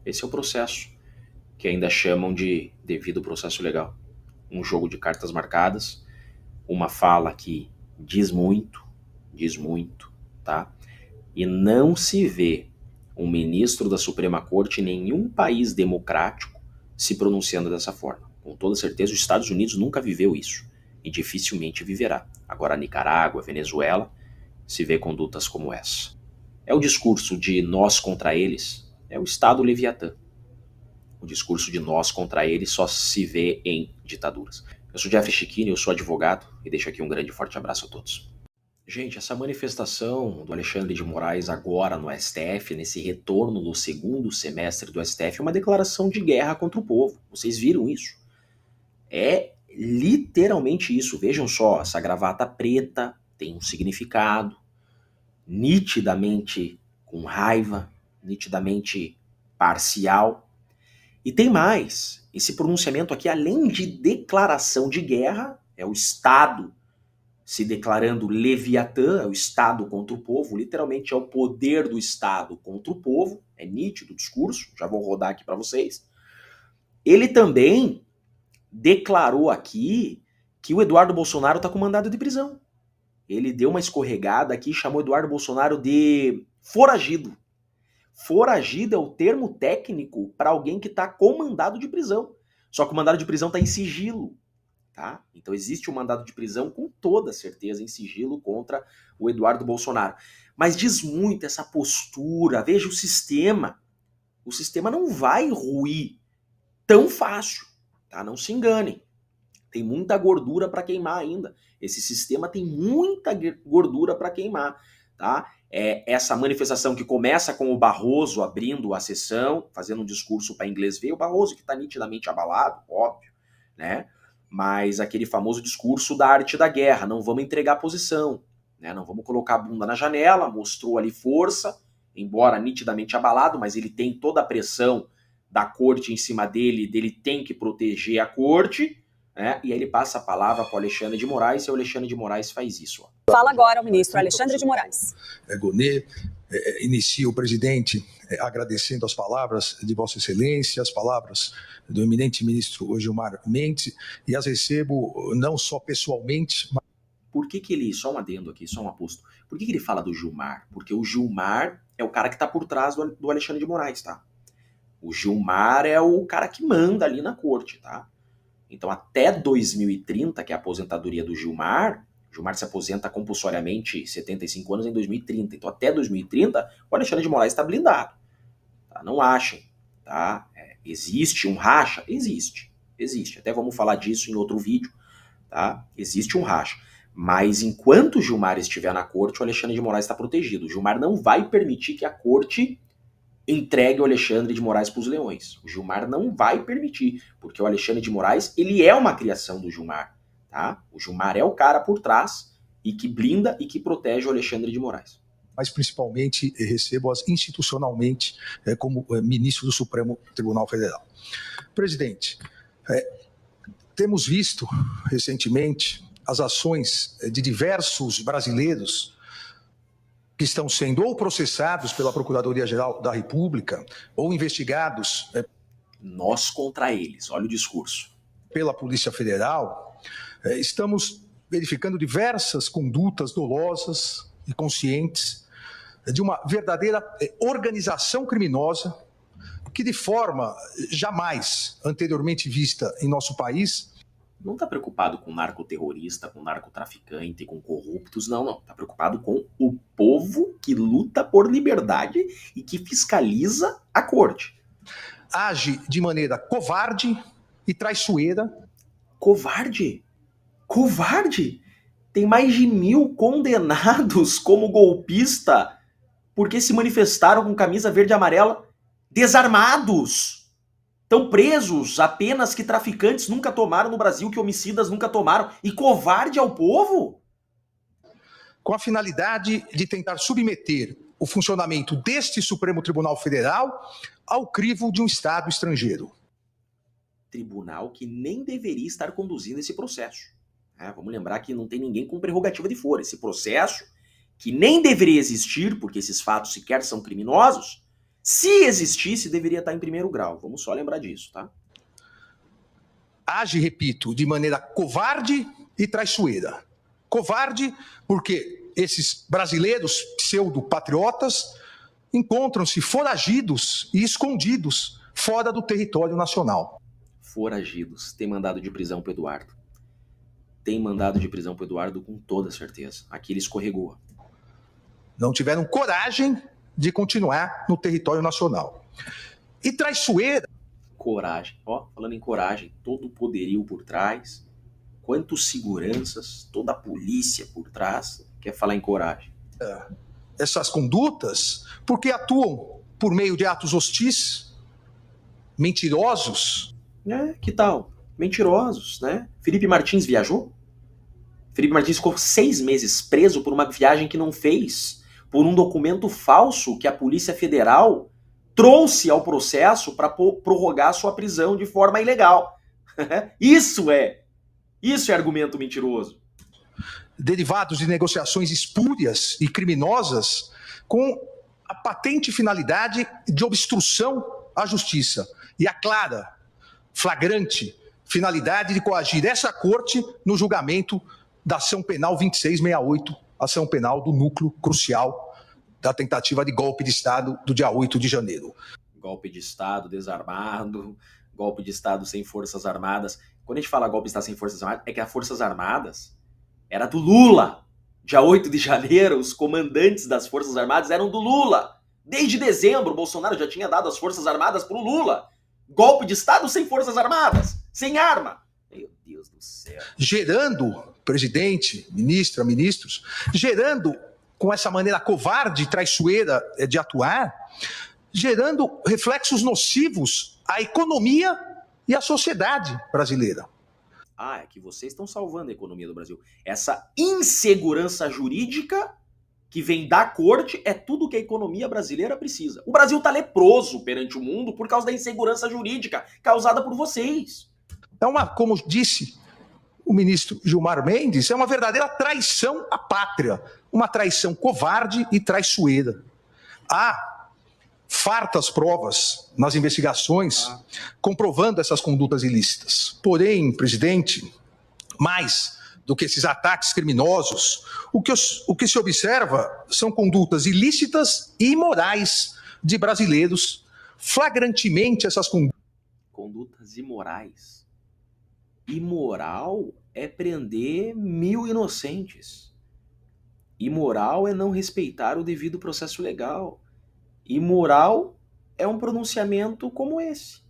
Esse é o processo, que ainda chamam de devido processo legal. Um jogo de cartas marcadas, uma fala que diz muito, tá? E não se vê um ministro da Suprema Corte em nenhum país democrático se pronunciando dessa forma. Com toda certeza, os Estados Unidos nunca viveu isso e dificilmente viverá. Agora, Nicarágua, Venezuela, se vê condutas como essa. É o discurso de nós contra eles, é o Estado Leviatã. O discurso de nós contra eles só se vê em ditaduras. Eu sou Jeffrey Chiquini, eu sou advogado e deixo aqui um grande e forte abraço a todos. Gente, essa manifestação do Alexandre de Moraes agora no STF, nesse retorno do segundo semestre do STF, é uma declaração de guerra contra o povo. Vocês viram isso? É literalmente isso. Vejam só, essa gravata preta tem um significado, nitidamente com raiva, nitidamente parcial. E tem mais. Esse pronunciamento aqui, além de declaração de guerra, é o Estado se declarando Leviatã, é o Estado contra o povo, literalmente é o poder do Estado contra o povo, é nítido o discurso, já vou rodar aqui para vocês. Ele também declarou aqui que o Eduardo Bolsonaro está com mandado de prisão. Ele deu uma escorregada aqui e chamou o Eduardo Bolsonaro de foragido. Foragido é o termo técnico para alguém que está com mandado de prisão. Só que o mandado de prisão está em sigilo. Tá? Então existe um mandado de prisão com toda certeza em sigilo contra o Eduardo Bolsonaro. Mas diz muito essa postura. Veja o sistema. O sistema não vai ruir tão fácil. Tá? Não se enganem. Tem muita gordura para queimar ainda. Esse sistema tem muita gordura para queimar. Tá? Essa manifestação que começa com o Barroso abrindo a sessão, fazendo um discurso para inglês ver, o Barroso que está nitidamente abalado, óbvio, né? Mas aquele famoso discurso da arte da guerra, não vamos entregar a posição, né? Não vamos colocar a bunda na janela, mostrou ali força, embora nitidamente abalado, mas ele tem toda a pressão da corte em cima dele tem que proteger a corte, né? E aí ele passa a palavra para o Alexandre de Moraes e o Alexandre de Moraes faz isso. Ó. Fala agora o ministro Alexandre de Moraes. Gonê, inicia o presidente agradecendo as palavras de Vossa Excelência, as palavras do eminente ministro Gilmar Mendes, e as recebo não só pessoalmente, mas... Por que ele, só um adendo aqui, só um aposto, por que ele fala do Gilmar? Porque o Gilmar é o cara que está por trás do Alexandre de Moraes, tá? O Gilmar é o cara que manda ali na corte, tá? Então até 2030, que é a aposentadoria do Gilmar se aposenta compulsoriamente 75 anos em 2030. Então até 2030 o Alexandre de Moraes está blindado. Tá? Não achem. Tá? Existe um racha? Existe. Até vamos falar disso em outro vídeo. Tá? Existe um racha. Mas enquanto o Gilmar estiver na corte, o Alexandre de Moraes está protegido. O Gilmar não vai permitir que a corte entregue o Alexandre de Moraes para os leões. O Gilmar não vai permitir, porque o Alexandre de Moraes, ele é uma criação do Gilmar. Tá? O Gilmar é o cara por trás e que blinda e que protege o Alexandre de Moraes. Mas principalmente recebo-as institucionalmente como ministro do Supremo Tribunal Federal. Presidente, temos visto recentemente as ações de diversos brasileiros que estão sendo ou processados pela Procuradoria-Geral da República ou investigados... Nós contra eles, olha o discurso. ...pela Polícia Federal. Estamos verificando diversas condutas dolosas e conscientes de uma verdadeira organização criminosa que, de forma jamais anteriormente vista em nosso país... Não está preocupado com narcoterrorista, com narcotraficante, com corruptos, não. Está preocupado com o povo que luta por liberdade e que fiscaliza a corte. Age de maneira covarde e traiçoeira. Covarde? Covarde? Tem mais de 1.000 condenados como golpista porque se manifestaram com camisa verde e amarela desarmados. Estão presos a penas que traficantes nunca tomaram no Brasil, que homicidas nunca tomaram. E covarde ao povo? Com a finalidade de tentar submeter o funcionamento deste Supremo Tribunal Federal ao crivo de um Estado estrangeiro. Tribunal que nem deveria estar conduzindo esse processo. Vamos lembrar que não tem ninguém com prerrogativa de foro. Esse processo, que nem deveria existir, porque esses fatos sequer são criminosos, Se existisse, deveria estar em primeiro grau. Vamos só lembrar disso, tá? Age, repito, de maneira covarde e traiçoeira. Covarde porque esses brasileiros pseudo-patriotas encontram-se foragidos e escondidos fora do território nacional. Foragidos. Tem mandado de prisão pro Eduardo. Tem mandado de prisão pro Eduardo com toda certeza. Aqui ele escorregou. Não tiveram coragem de continuar no território nacional. E traiçoeira. Coragem. Ó, falando em coragem, todo o poderio por trás, quantos seguranças, toda a polícia por trás, quer falar em coragem. Essas condutas, porque atuam por meio de atos hostis, mentirosos. Que tal? Mentirosos, né? Felipe Martins viajou? Felipe Martins ficou 6 meses preso por uma viagem que não fez, por um documento falso que a Polícia Federal trouxe ao processo para prorrogar sua prisão de forma ilegal. Isso é argumento mentiroso. Derivados de negociações espúrias e criminosas com a patente finalidade de obstrução à justiça e a clara, flagrante finalidade de coagir essa corte no julgamento da ação penal 2668, ação penal do núcleo crucial da tentativa de golpe de Estado do dia 8 de janeiro. Golpe de Estado desarmado, golpe de Estado sem forças armadas. Quando a gente fala golpe de Estado sem forças armadas, é que as forças armadas era do Lula. Dia 8 de janeiro, os comandantes das forças armadas eram do Lula. Desde dezembro, o Bolsonaro já tinha dado as forças armadas pro Lula. Golpe de Estado sem forças armadas, sem arma. Meu Deus do céu. Gerando, presidente, ministra, ministros, gerando com essa maneira covarde e traiçoeira de atuar, gerando reflexos nocivos à economia e à sociedade brasileira. É que vocês estão salvando a economia do Brasil. Essa insegurança jurídica que vem da corte é tudo que a economia brasileira precisa. O Brasil tá leproso perante o mundo por causa da insegurança jurídica causada por vocês. Como disse o ministro Gilmar Mendes, é uma verdadeira traição à pátria, uma traição covarde e traiçoeira. Há fartas provas nas investigações comprovando essas condutas ilícitas. Porém, presidente, mais do que esses ataques criminosos, o que se observa são condutas ilícitas e imorais de brasileiros, flagrantemente essas condutas imorais. Imoral é prender 1.000 inocentes. Imoral é não respeitar o devido processo legal. Imoral é um pronunciamento como esse.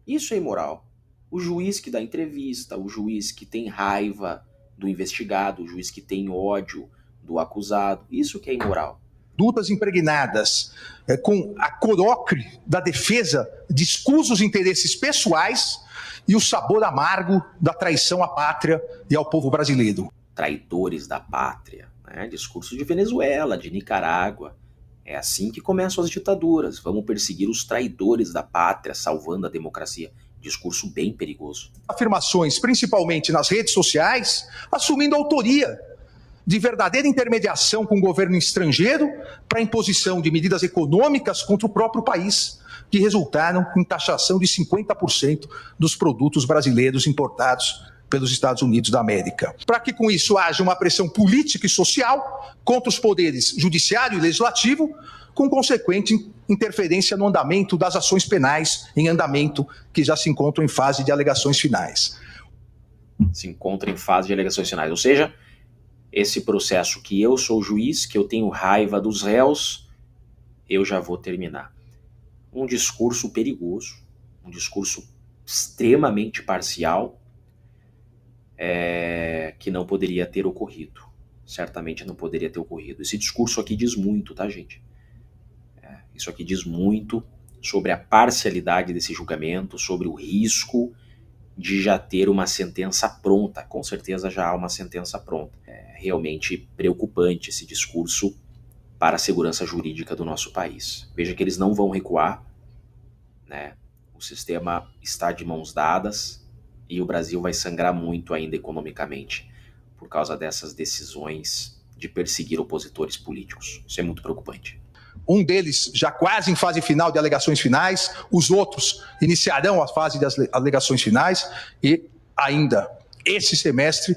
Isso é imoral. O juiz que dá entrevista, o juiz que tem raiva do investigado, o juiz que tem ódio do acusado, isso que é imoral. Condutas impregnadas com a corocre da defesa de escusos interesses pessoais e o sabor amargo da traição à pátria e ao povo brasileiro. Traidores da pátria, né? Discurso de Venezuela, de Nicarágua. É assim que começam as ditaduras. Vamos perseguir os traidores da pátria, salvando a democracia. Discurso bem perigoso. Afirmações, principalmente nas redes sociais, assumindo autoria de verdadeira intermediação com o governo estrangeiro para a imposição de medidas econômicas contra o próprio país, que resultaram em taxação de 50% dos produtos brasileiros importados pelos Estados Unidos da América. Para que com isso haja uma pressão política e social contra os poderes judiciário e legislativo, com consequente interferência no andamento das ações penais em andamento que já se encontram em fase de alegações finais. Se encontra em fase de alegações finais, ou seja, esse processo que eu sou juiz, que eu tenho raiva dos réus, eu já vou terminar. Um discurso perigoso, um discurso extremamente parcial, que não poderia ter ocorrido. Certamente não poderia ter ocorrido. Esse discurso aqui diz muito, tá, gente? Isso aqui diz muito sobre a parcialidade desse julgamento, sobre o risco de já ter uma sentença pronta. Com certeza já há uma sentença pronta. É realmente preocupante esse discurso para a segurança jurídica do nosso país. Veja que eles não vão recuar, né? O sistema está de mãos dadas e o Brasil vai sangrar muito ainda economicamente por causa dessas decisões de perseguir opositores políticos. Isso é muito preocupante. Um deles já quase em fase final de alegações finais, os outros iniciarão a fase das alegações finais e ainda esse semestre,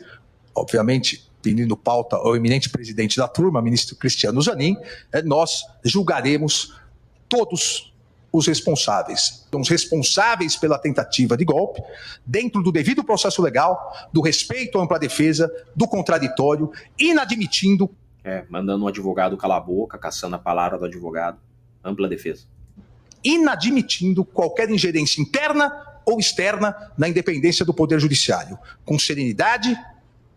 obviamente, pedindo pauta ao eminente presidente da turma, ministro Cristiano Zanin, nós julgaremos todos os responsáveis. Os responsáveis pela tentativa de golpe, dentro do devido processo legal, do respeito à ampla defesa, do contraditório, inadmitindo... mandando um advogado calar a boca, caçando a palavra do advogado. Ampla defesa. Inadmitindo qualquer ingerência interna ou externa na independência do Poder Judiciário, com serenidade,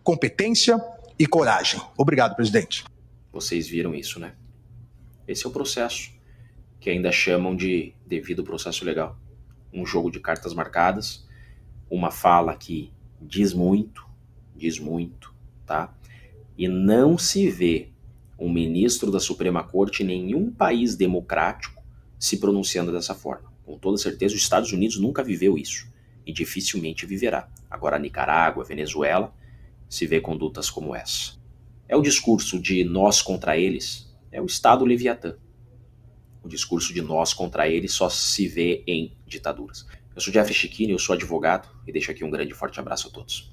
competência e coragem. Obrigado, presidente. Vocês viram isso, né? Esse é o processo, que ainda chamam de devido processo legal. Um jogo de cartas marcadas, uma fala que diz muito, tá? E não se vê um ministro da Suprema Corte em nenhum país democrático se pronunciando dessa forma. Com toda certeza, os Estados Unidos nunca viveu isso e dificilmente viverá. Agora, Nicarágua, Venezuela, se vê condutas como essa. É o discurso de nós contra eles, é o Estado Leviatã. O discurso de nós contra eles só se vê em ditaduras. Eu sou Jeffrey Chiquini, eu sou advogado e deixo aqui um grande e forte abraço a todos.